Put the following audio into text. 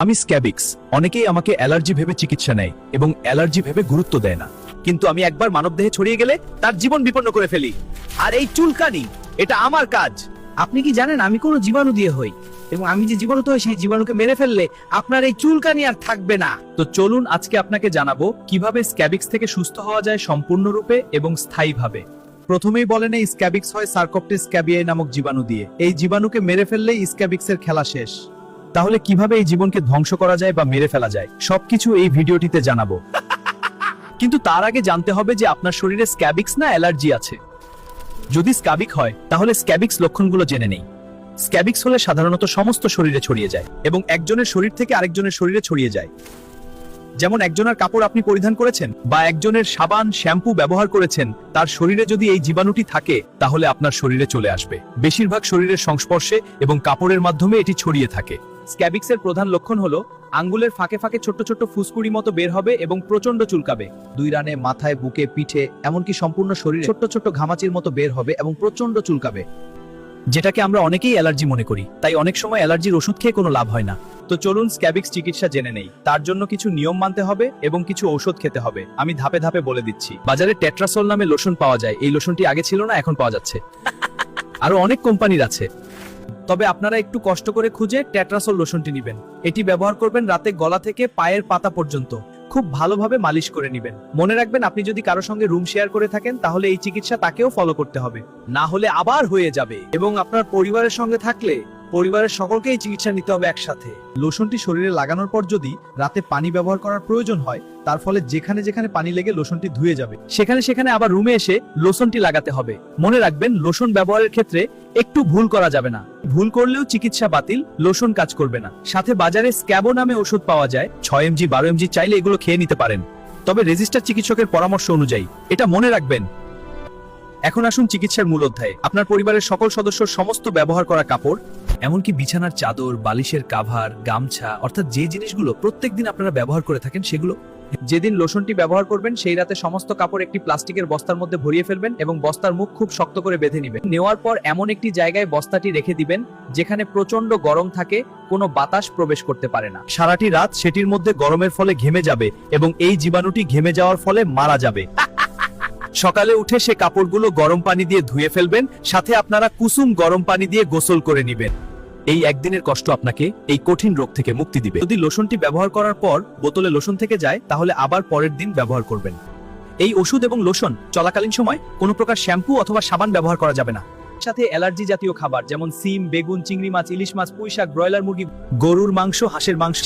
আমি স্ক্যাবিক্স। অনেকেই আমাকে অ্যালার্জি ভেবে চিকিৎসা নেয় এবং অ্যালার্জি ভেবে গুরুত্ব দেয় না, কিন্তু আমি একবার মানবদেহে ছড়িয়ে গেলে তার জীবন বিপন্ন করে ফেলি। আর এই চুলকানি, এটা আমার কাজ। আপনি কি জানেন আমি কোনো জীবাণু দিয়ে হই, এবং আমি যে জীবাণুতে হই সেই জীবাণুকে মেরে ফেললে আপনার এই চুলকানি আর থাকবে না। তো চলুন আজকে আপনাকে জানাবো কিভাবে স্ক্যাবিক্স থেকে সুস্থ হওয়া যায় সম্পূর্ণরূপে এবং স্থায়ীভাবে। প্রথমেই বলেন, এই স্ক্যাবিক্স হয় সার্কোপ্টেস স্ক্যাবিয়াই নামক জীবাণু দিয়ে। এই জীবাণুকে মেরে ফেললেই স্ক্যাবিক্সের খেলা শেষ। তাহলে কিভাবে এই জীবনকে ধ্বংস করা যায় বা মেরে ফেলা যায়, সবকিছু এই ভিডিওটিতে জানাবো। কিন্তু তার আগে জানতে হবে যে আপনার শরীরে স্ক্যাবিক্স না অ্যালার্জি আছে। যদি স্ক্যাবিক হয় তাহলে স্ক্যাবিক্স লক্ষণগুলো জেনে নেই। স্ক্যাবিক্স হলে সাধারণত সমস্ত শরীরে ছড়িয়ে যায় এবং একজনের শরীর থেকে আরেকজনের শরীরে ছড়িয়ে যায়। যেমন একজনের কাপড় আপনি পরিধান করেছেন বা একজনের সাবান শ্যাম্পু ব্যবহার করেছেন, তার শরীরে যদি এই জীবাণুটি থাকে তাহলে আপনার শরীরে চলে আসবে। বেশিরভাগ শরীরের সংস্পর্শে এবং কাপড়ের মাধ্যমে এটি ছড়িয়ে থাকে। স্ক্যাবিক্সের প্রধান লক্ষণ হলো আঙ্গুলের ফাঁকে ফাঁকে ছোট্ট ছোট্ট ফুসকুড়ি মতো বের হবে এবং প্রচন্ড চুলকাবে। দুই রানে, মাথায়, বুকে, পিঠে, এমনকি সম্পূর্ণ শরীরে ছোট্ট ছোট্ট ঘামাচির মতো বের হবে এবং প্রচন্ড চুলকাবে, যেটাকে আমরা অনেকেই অ্যালার্জি মনে করি। তাই অনেক সময় অ্যালার্জির ওষুধ খেয়ে কোনো লাভ হয় না। তো চলুন স্ক্যাবিক্স চিকিৎসা জেনে নেই। তার জন্য কিছু নিয়ম মানতে হবে এবং কিছু ঔষধ খেতে হবে। আমি ধাপে ধাপে বলে দিচ্ছি। বাজারে টেট্রাসল নামে লোশন পাওয়া যায়। এই লোশনটি আগে ছিল না, এখন পাওয়া যাচ্ছে। আরো অনেক কোম্পানির আছে, তবে আপনারা একটু কষ্ট করে খুঁজে টেট্রাসল লোশনটি নেবেন। এটি ব্যবহার করবেন রাতে গলা থেকে পায়ের পাতা পর্যন্ত। খুব ভালোভাবে মালিশ করে নেবেন। মনে রাখবেন, আপনি যদি কারো সঙ্গে রুম শেয়ার করে থাকেন তাহলে এই চিকিৎসা তাকেও ফলো করতে হবে, না হলে আবার হয়ে যাবে। এবং আপনার পরিবারের সঙ্গে থাকলে পরিবারের সকলকে এই চিকিৎসা নিতে হবে একসাথে। লোশনটি শরীরে লাগানোর পর যদি রাতে পানি ব্যবহার করার প্রয়োজন হয়, তার ফলে যেখানে যেখানে পানি লেগে লোশনটি ধুয়ে যাবে, সেখানে সেখানে আবার রুমে এসে লোশনটি লাগাতে হবে। মনে রাখবেন, লোশন ব্যবহারের ক্ষেত্রে একটু ভুল করা যাবে না। ভুল করলেও চিকিৎসা বাতিল, লোশন কাজ করবে না। সাথে বাজারে স্ক্যাবো নামে ওষুধ পাওয়া যায়, 6 mg 12 mg, চাইলে এগুলো খেয়ে নিতে পারেন, তবে রেজিস্টার চিকিৎসকের পরামর্শ অনুযায়ী। এটা মনে রাখবেন। এখন আসুন চিকিৎসার মূল অধ্যায়ে। আপনার পরিবারের সকল সদস্যর সমস্ত ব্যবহার করা কাপড়, এমনকি বিছানার চাদর, বালিশের কাভার, গামছা, অর্থাৎ যে জিনিসগুলো প্রত্যেকদিন আপনারা ব্যবহার করে থাকেন সেগুলো। যেদিন লোশনটি ব্যবহার করবেন সেই রাতে সমস্ত কাপড় একটি প্লাস্টিকের বস্তার মধ্যে ভরিয়ে ফেলবেন এবং বস্তার মুখ খুব শক্ত করে বেঁধে নেবেন। নেওয়ার পর এমন একটি জায়গায় বস্তাটি রেখে দিবেন যেখানে প্রচন্ড গরম থাকে, কোনো বাতাস প্রবেশ করতে পারে না। সারাটি রাত সেটির মধ্যে গরমের ফলে ঘেমে যাবে এবং এই জীবাণুটি ঘেমে যাওয়ার ফলে মারা যাবে। সকালে উঠে সে কাপড়গুলো গরম পানি দিয়ে ধুয়ে ফেলবেন। সাথে আপনারা কুসুম গরম পানি দিয়ে গোসল করে নেবেন। এই একদিনের কষ্ট আপনাকে এই কঠিন রোগ থেকে মুক্তি দিবে। যদি লোশনটি ব্যবহার করার পর বোতলে লোশন থেকে যায় তাহলে আবার পরের দিন ব্যবহার করবেন। এই ওষুধ এবং লোশন চলাকালীন সময় কোনো প্রকার শ্যাম্পু অথবা সাবান ব্যবহার করা যাবে না। সাথে অ্যালার্জি জাতীয় খাবার যেমন সিম, বেগুন, চিংড়ি মাছ, ইলিশ মাছ, পুঁই শাক, ব্রয়লার মুরগি, গরুর মাংস, হাঁসের মাংস